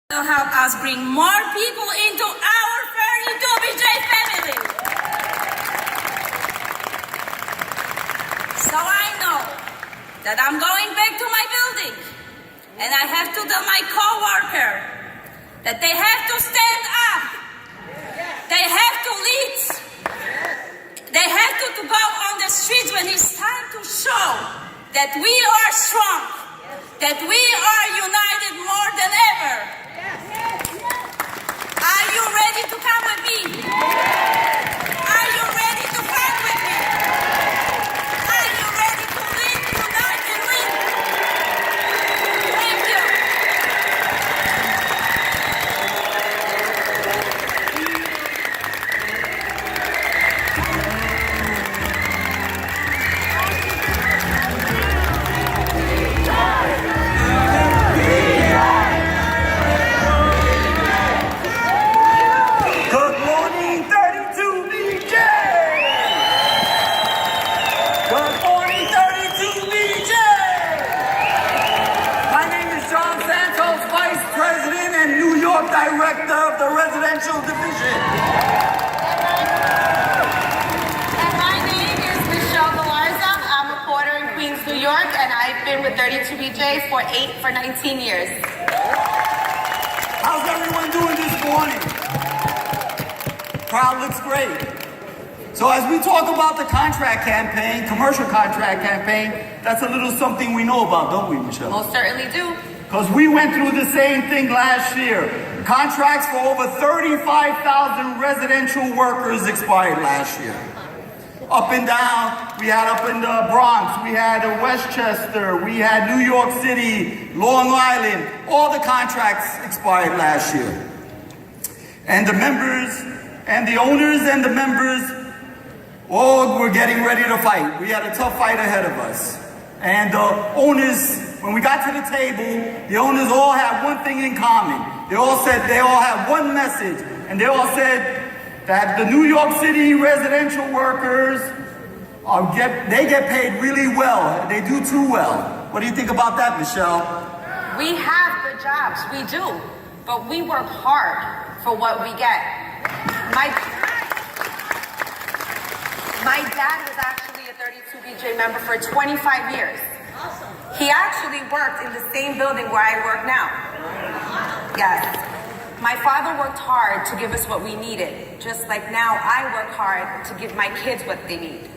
to help us bring more people into our 32BJ family. So I know that I'm going back to my building, and I have to tell my co-worker that they have to stand up, they have to lead, they have to go on the streets when it's time to show that we are strong, that we are united more than ever. Are you ready to come with me? Are you ready to fight with me? Are you ready to lead, unite, and win? Thank you. Good morning, 32BJ! Good morning, 32BJ! My name is John Santos, Vice President and New York Director of the Residential Division. And my name is Michelle Galarza. I'm a reporter in Queens, New York, and I've been with 32BJ for 19 years. How's everyone doing this morning? Crowd looks great. So as we talk about the contract campaign, commercial contract campaign, that's a little something we know about, don't we, Michelle? Most certainly do. Because we went through the same thing last year. Contracts for over 35,000 residential workers expired last year. Up and down, we had up in the Bronx, we had Westchester, we had New York City, Long Island. All the contracts expired last year. And the members and the owners and the members all were getting ready to fight. We had a tough fight ahead of us. And the owners, when we got to the table, the owners all had one thing in common. They all had one message, and they all said that the New York City residential workers they get paid really well. They do too well. What do you think about that, Michelle? We have good jobs, we do, but we work hard for what we get. My dad was actually a 32BJ member for 25 years. Awesome. He actually worked in the same building where I work now. Yes. My father worked hard to give us what we needed, just like now I work hard to give my kids what they need.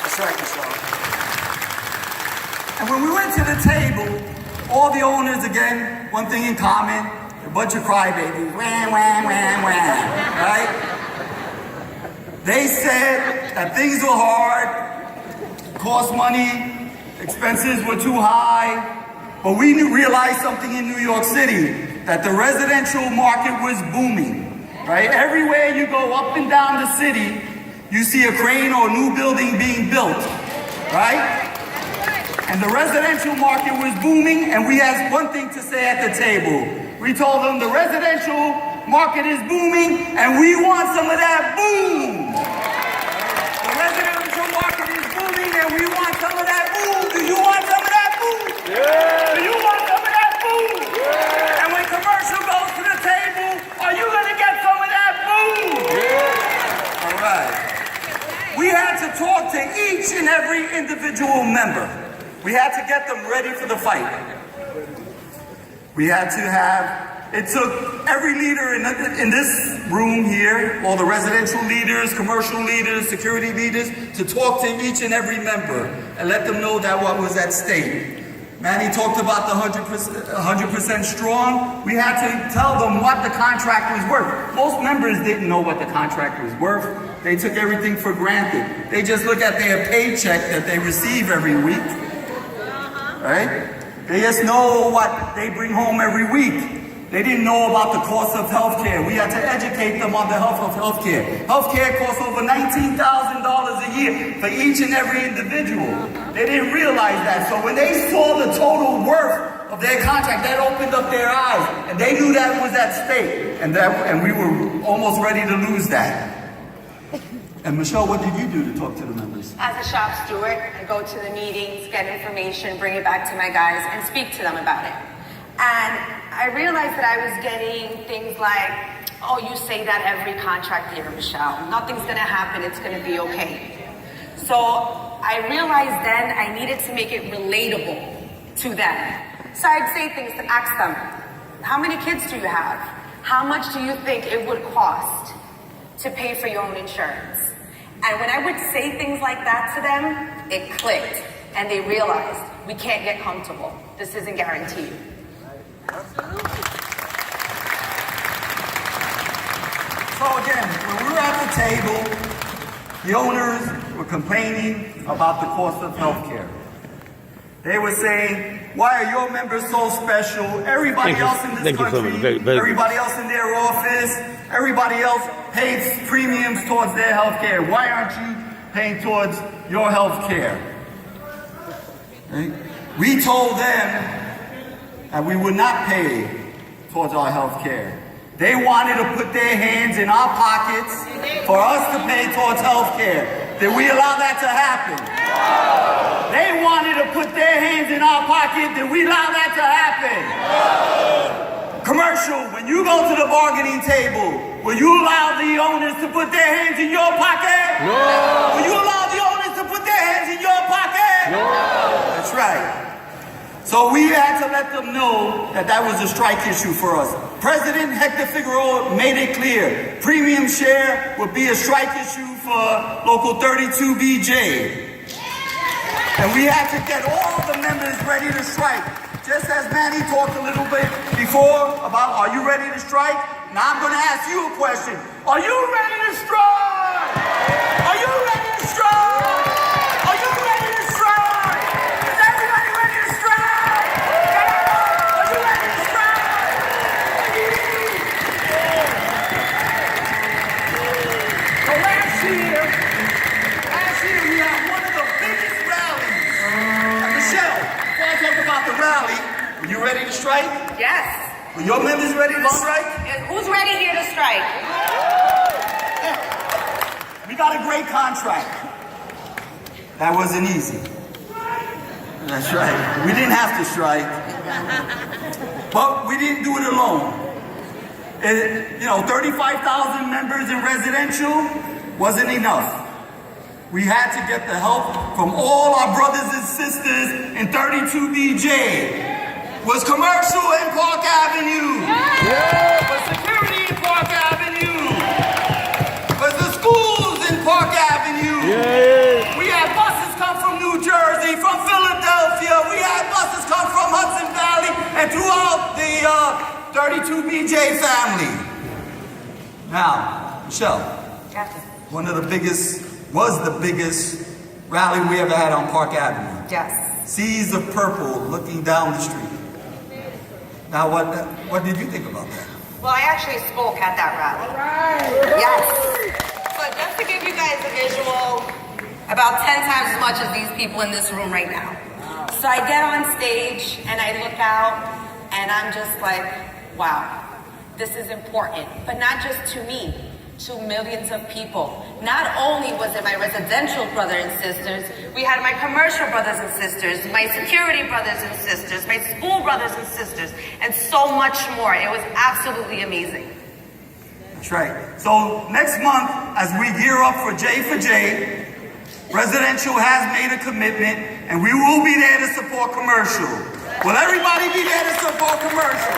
That's right, Michelle. And when we went to the table, all the owners, again, one thing in common, a bunch of crybabies, wham, wham, wham, wham, right? They said that things were hard, cost money, expenses were too high, but we realized something in New York City, that the residential market was booming, right? Everywhere you go up and down the city, you see a crane or a new building being built, right? And the residential market was booming, and we had one thing to say at the table. We told them the residential market is booming, and we want some of that boom. The residential market is booming, and we want some of that boom. Do you want some of that boom? Yeah. Do you want some of that boom? Yeah. And when commercial goes to the table, are you going to get some of that boom? Yeah. All right. We had to talk to each and every individual member. We had to get them ready for the fight. We had to it took every leader in this room here, all the residential leaders, commercial leaders, security leaders, to talk to each and every member and let them know that what was at stake. Manny talked about the 100% strong. We had to tell them what the contract was worth. Most members didn't know what the contract was worth. They took everything for granted. They just look at their paycheck that they receive every week. Right? They just know what they bring home every week. They didn't know about the cost of healthcare. We had to educate them on the health of healthcare. Healthcare costs over $19,000 a year for each and every individual. They didn't realize that. So when they saw the total worth of their contract, that opened up their eyes, and they knew that was at stake. And we were almost ready to lose that. And Michelle, what did you do to talk to the members? As a shop steward, I go to the meetings, get information, bring it back to my guys, and speak to them about it. And I realized that I was getting things like, oh, you say that every contract year, Michelle. Nothing's gonna happen, it's gonna be okay. So I realized then I needed to make it relatable to them. So I'd say things to ask them, how many kids do you have? How much do you think it would cost to pay for your own insurance? And when I would say things like that to them, it clicked. And they realized, we can't get comfortable. This isn't guaranteed. So again, when we were at the table, the owners were complaining about the cost of health care. They were saying, why are your members so special? Everybody else in this country, everybody else in their office, everybody else pays premiums towards their health care. Why aren't you paying towards your health care? Right? We told them that we would not pay towards our health care. They wanted to put their hands in our pockets for us to pay towards health care. Did we allow that to happen? No. They wanted to put their hands in our pocket. Did we allow that to happen? No. Commercial, when you go to the bargaining table, will you allow the owners to put their hands in your pocket? No. Will you allow the owners to put their hands in your pocket? No. That's right. So we had to let them know that that was a strike issue for us. President Hector Figueroa made it clear. Premium share would be a strike issue for Local 32BJ. And we had to get all the members ready to strike. Just as Manny talked a little bit before about, are you ready to strike? Now I'm going to ask you a question. Are you ready to strike? Are you ready to strike? Are you ready to strike? Is everybody ready to strike? Are you ready to strike? So last year we had one of the biggest rallies. Michelle, before I talk about the rally, are you ready to strike? Yes. Are your members ready to strike? Who's ready here to strike? We got a great contract. That wasn't easy. That's right. We didn't have to strike. But we didn't do it alone. 35,000 members in residential wasn't enough. We had to get the help from all our brothers and sisters in 32BJ. Was commercial in Park Avenue. Yeah. Was security in Park Avenue. Was the schools in Park Avenue. Yeah. We had buses come from New Jersey, from Philadelphia. We had buses come from Hudson Valley and throughout the 32BJ family. Now, Michelle, Yes. was the biggest rally we ever had on Park Avenue. Yes. Seas of purple looking down the street. Now, what did you think about that? Well, I actually spoke at that rally. All right. Yes. So just to give you guys a visual, about 10 times as much as these people in this room right now. So I get on stage and I look out and I'm just like, wow, this is important. But not just to me, to millions of people. Not only was it my residential brothers and sisters, we had my commercial brothers and sisters, my security brothers and sisters, my school brothers and sisters, and so much more. It was absolutely amazing. That's right. So next month, as we gear up for J for J, residential has made a commitment, and we will be there to support commercial. Will everybody be there to support commercial?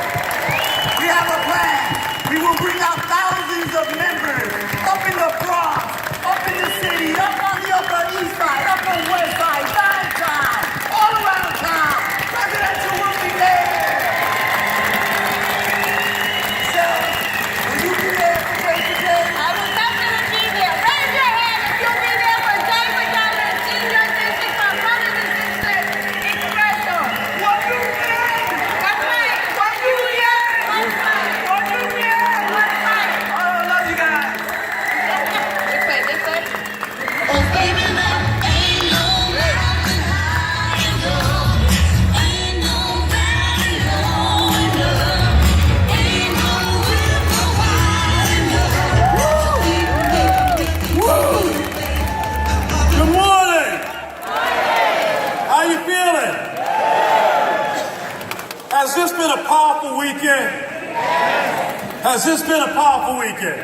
We have a plan. We will bring out thousands of members up in the Bronx, up in the city, up on the Upper East Side, up on West Side, downtown, all around town. Residential will be there. So, will you be there for J for J? I will definitely be there. Raise your hand if you'll be there for J for J and senior district for brothers and sisters in commercial. What you mean? That's right. What Has this been a powerful weekend? Has this been a powerful weekend?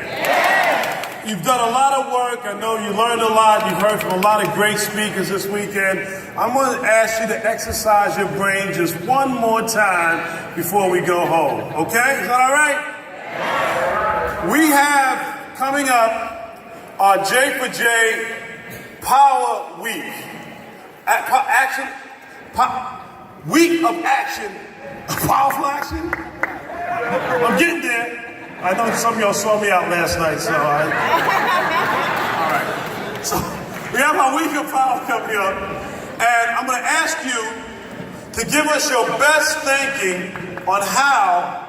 You've done a lot of work. I know you learned a lot. You've heard from a lot of great speakers this weekend. I'm going to ask you to exercise your brain just one more time before we go home. Okay? Is that all right? We have coming up our J for J Power Week. Week of action. Powerful action? I'm getting there. I know some of y'all saw me out last night, so all right. So we have our week of power coming up, and I'm going to ask you to give us your best thinking on how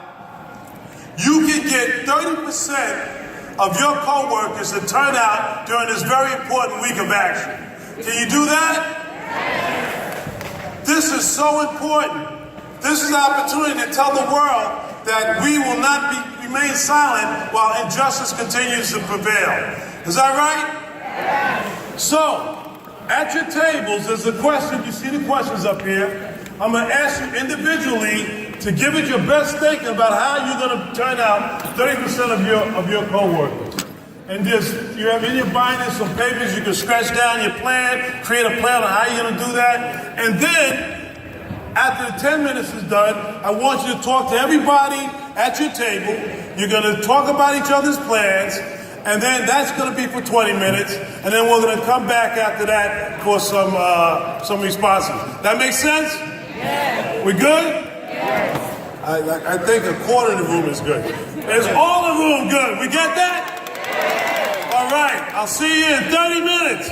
you can get 30% of your coworkers to turn out during this very important week of action. Can you do that? This is so important. This is an opportunity to tell the world that we will not remain silent while injustice continues to prevail. Is that right? So, at your tables, there's a question. You see the questions up here. I'm going to ask you individually to give it your best thinking about how you're going to turn out 30% of your coworkers. And you have in your binders some papers, you can scratch down your plan, create a plan on how you're going to do that. And then, after the 10 minutes is done, I want you to talk to everybody at your table. You're going to talk about each other's plans, and then that's going to be for 20 minutes, and then we're going to come back after that for some responses. That makes sense? Yeah. We good? Yeah. I think a quarter of the room is good. Is all the room good? We get that? Yeah. All right. I'll see you in 30 minutes.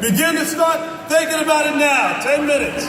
Begin to start thinking about it now. 10 minutes.